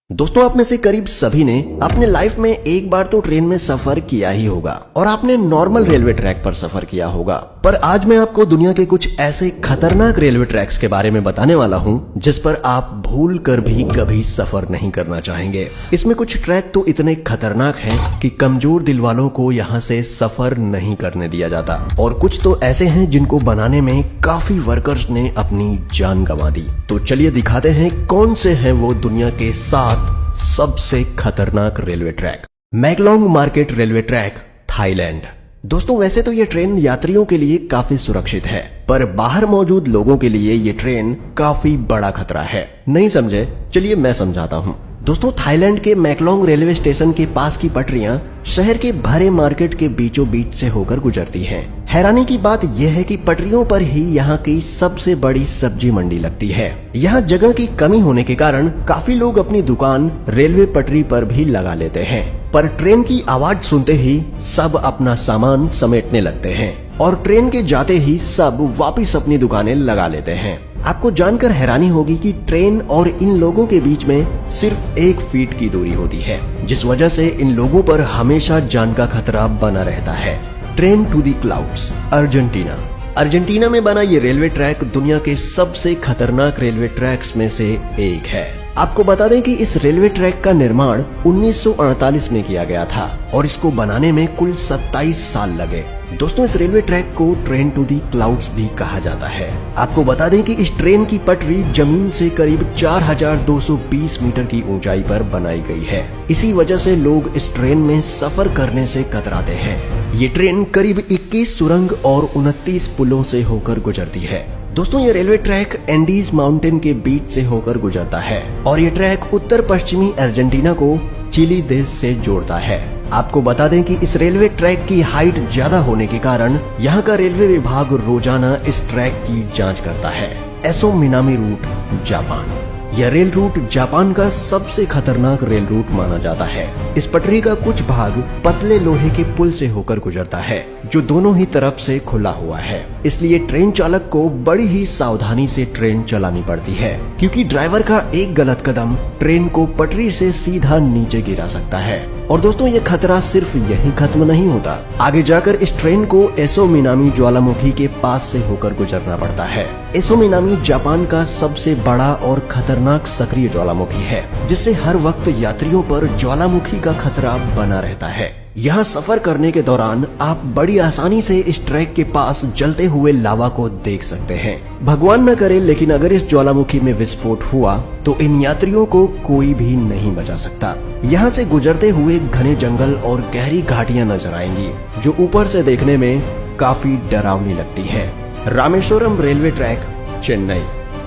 दोस्तों, आप में से करीब सभी ने अपने लाइफ में एक बार तो ट्रेन में सफर किया ही होगा और आपने नॉर्मल रेलवे ट्रैक पर सफर किया होगा। पर आज मैं आपको दुनिया के कुछ ऐसे खतरनाक रेलवे ट्रैक्स के बारे में बताने वाला हूं जिस पर आप भूल कर भी कभी सफर नहीं करना चाहेंगे। इसमें कुछ ट्रैक तो इतने खतरनाक हैं कि कमजोर दिल वालों को यहाँ से सफर नहीं करने दिया जाता, और कुछ तो ऐसे हैं जिनको बनाने में काफी वर्कर्स ने अपनी जान गंवा दी। तो चलिए दिखाते हैं कौन से हैं वो दुनिया के 7 सबसे खतरनाक railway track. Maeklong market railway track, Thailand. दोस्तों, वैसे तो ये ट्रेन यात्रियों के लिए काफी सुरक्षित है, पर बाहर मौजूद लोगों के लिए ये ट्रेन काफी बड़ा खतरा है। नहीं समझे? चलिए मैं समझाता हूँ। दोस्तों, थाईलैंड के मैकलोंग रेलवे स्टेशन के पास की पटरियां शहर के भरे मार्केट के बीचों बीच से होकर गुजरती हैं। हैरानी की बात यह है कि पटरियों पर ही यहाँ की सबसे बड़ी सब्जी मंडी लगती है। यहाँ जगह की कमी होने के कारण काफी लोग अपनी दुकान रेलवे पटरी पर भी लगा लेते हैं, पर ट्रेन की आवाज सुनते ही सब अपना सामान समेटने लगते हैं और ट्रेन के जाते ही सब वापिस अपनी दुकानें लगा लेते हैं। आपको जानकर हैरानी होगी कि ट्रेन और इन लोगों के बीच में सिर्फ 1 फीट की दूरी होती है, जिस वजह से इन लोगों पर हमेशा जान का खतरा बना रहता है। Train to the clouds, Argentina. Argentina में बना ये रेलवे ट्रैक दुनिया के सबसे खतरनाक रेलवे ट्रैक्स में से एक है। आपको बता दें कि इस रेलवे ट्रैक का निर्माण 1948 में किया गया था और इसको बनाने में कुल 27 साल लगे। दोस्तों, इस रेलवे ट्रैक को ट्रेन टू दी क्लाउड्स भी कहा जाता है। आपको बता दें कि इस ट्रेन की पटरी जमीन से करीब 4220 मीटर की ऊंचाई पर बनाई गई है। इसी वजह से लोग इस ट्रेन में सफर करने से कतराते हैं। ये ट्रेन करीब 21 सुरंग और 29 पुलों से होकर गुजरती है। दोस्तों, ये रेलवे ट्रैक एंडीज माउंटेन के बीच से होकर गुजरता है और ये ट्रैक उत्तर पश्चिमी अर्जेंटीना को चिली देश से जोड़ता है। आपको बता दें कि इस रेलवे ट्रैक की हाइट ज्यादा होने के कारण यहाँ का रेलवे विभाग रोजाना इस ट्रैक की जांच करता है। Aso Minami route, Japan. यह रेल रूट जापान का सबसे खतरनाक रेल रूट माना जाता है। इस पटरी का कुछ भाग पतले लोहे के पुल से होकर गुजरता है, जो दोनों ही तरफ से खुला हुआ है। इसलिए ट्रेन चालक को बड़ी ही सावधानी से ट्रेन चलानी पड़ती है, क्योंकि ड्राइवर का एक गलत कदम ट्रेन को पटरी से सीधा नीचे गिरा सकता है। और दोस्तों, ये खतरा सिर्फ यहीं खत्म नहीं होता। आगे जाकर इस ट्रेन को एसो मिनामी ज्वालामुखी के पास से होकर गुजरना पड़ता है। एसो मिनामी जापान का सबसे बड़ा और खतरनाक सक्रिय ज्वालामुखी है, जिससे हर वक्त यात्रियों पर ज्वालामुखी का खतरा बना रहता है। यहाँ सफर करने के दौरान आप बड़ी आसानी से इस ट्रैक के पास जलते हुए लावा को देख सकते हैं। भगवान न करे, लेकिन अगर इस ज्वालामुखी में विस्फोट हुआ तो इन यात्रियों को कोई भी नहीं बचा सकता। यहाँ से गुजरते हुए घने जंगल और गहरी घाटियां नजर आएंगी, जो ऊपर से देखने में काफी डरावनी लगती है। Rameswaram railway track, Chennai.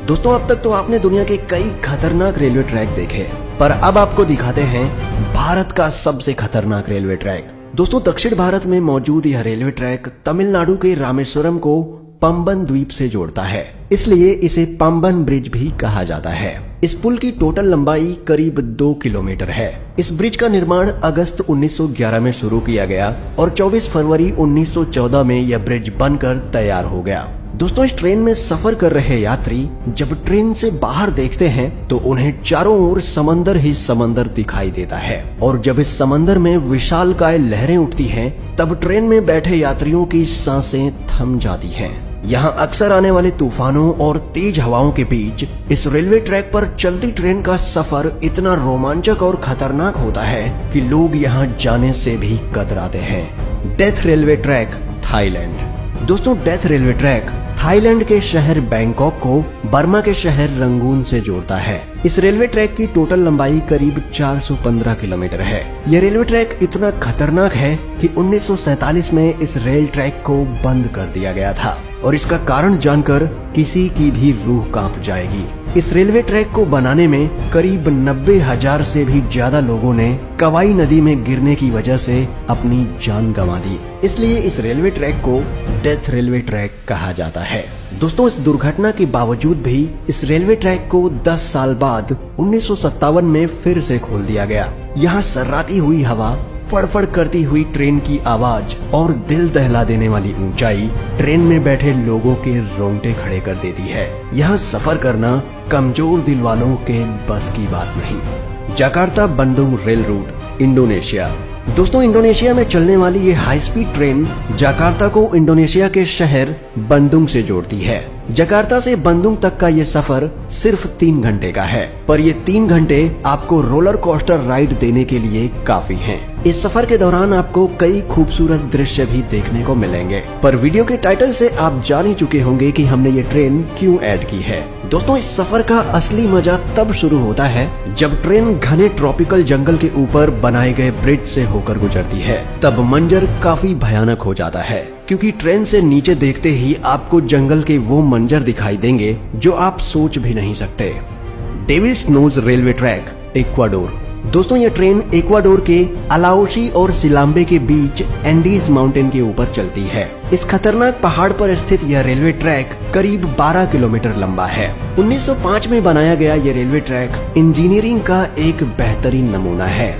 दोस्तों, अब तक तो आपने दुनिया के कई खतरनाक रेलवे ट्रैक देखे, पर अब आपको दिखाते हैं भारत का सबसे खतरनाक रेलवे ट्रैक। दोस्तों, दक्षिण भारत में मौजूद यह रेलवे ट्रैक तमिलनाडु के रामेश्वरम को पंबन द्वीप से जोड़ता है, इसलिए इसे पंबन ब्रिज भी कहा जाता है। इस पुल की टोटल लंबाई करीब 2 किलोमीटर है। इस ब्रिज का निर्माण अगस्त 1911 में शुरू किया गया और 24 फरवरी 1914 में यह ब्रिज बनकर तैयार हो गया। दोस्तों, इस ट्रेन में सफर कर रहे यात्री जब ट्रेन से बाहर देखते हैं तो उन्हें चारों ओर समंदर ही समंदर दिखाई देता है, और जब इस समंदर में विशालकाय लहरें उठती हैं, तब ट्रेन में बैठे यात्रियों की सांसें थम जाती हैं। यहाँ अक्सर आने वाले तूफानों और तेज हवाओं के बीच इस रेलवे ट्रैक पर चलती ट्रेन का सफर इतना रोमांचक और खतरनाक होता है कि लोग यहाँ जाने से भी कतराते हैं। Death railway track, Thailand. दोस्तों, डेथ रेलवे ट्रैक थाईलैंड के शहर बैंकॉक को बर्मा के शहर रंगून से जोड़ता है। इस रेलवे ट्रैक की टोटल लंबाई करीब 415 किलोमीटर है। यह रेलवे ट्रैक इतना खतरनाक है कि 1947 में इस रेल ट्रैक को बंद कर दिया गया था, और इसका कारण जानकर किसी की भी रूह कांप जाएगी। इस रेलवे ट्रैक को बनाने में करीब 90,000 से भी ज्यादा लोगों ने कवाई नदी में गिरने की वजह से अपनी जान गंवा दी, इसलिए इस रेलवे ट्रैक को डेथ रेलवे ट्रैक कहा जाता है। दोस्तों, इस दुर्घटना के बावजूद भी इस रेलवे ट्रैक को 10 साल बाद 1957 में फिर से खोल दिया गया। यहाँ सर्राती हुई हवा, फड़फड़ करती हुई ट्रेन की आवाज और दिल दहला देने वाली ऊंचाई ट्रेन में बैठे लोगों के रोंगटे खड़े कर देती है। यहाँ सफर करना कमजोर दिल वालों के बस की बात नहीं। Jakarta Bandung rail route, Indonesia. दोस्तों, इंडोनेशिया में चलने वाली ये हाई स्पीड ट्रेन जकार्ता को इंडोनेशिया के शहर बंदुंग से जोड़ती है। जकार्ता से बंदुंग तक का ये सफर सिर्फ 3 घंटे का है, पर ये 3 घंटे आपको रोलर कोस्टर राइड देने के लिए काफी हैं। इस सफर के दौरान आपको कई खूबसूरत दृश्य भी देखने को मिलेंगे, पर वीडियो के टाइटल से आप जान ही चुके होंगे कि हमने ये ट्रेन क्यों ऐड की है। दोस्तों, इस सफर का असली मजा तब शुरू होता है जब ट्रेन घने ट्रॉपिकल जंगल के ऊपर बनाए गए ब्रिज से होकर गुजरती है। तब मंजर काफी भयानक हो जाता है, क्योंकि ट्रेन से नीचे देखते ही आपको जंगल के वो मंजर दिखाई देंगे जो आप सोच भी नहीं सकते। Devil's nose railway track, Ecuador. दोस्तों, ये ट्रेन इक्वाडोर के अलाउशी और सिलाम्बे के बीच एंडीज माउंटेन के ऊपर चलती है। इस खतरनाक पहाड़ पर स्थित यह रेलवे ट्रैक करीब 12 किलोमीटर लंबा है। 1905 में बनाया गया ये रेलवे ट्रैक इंजीनियरिंग का एक बेहतरीन नमूना है।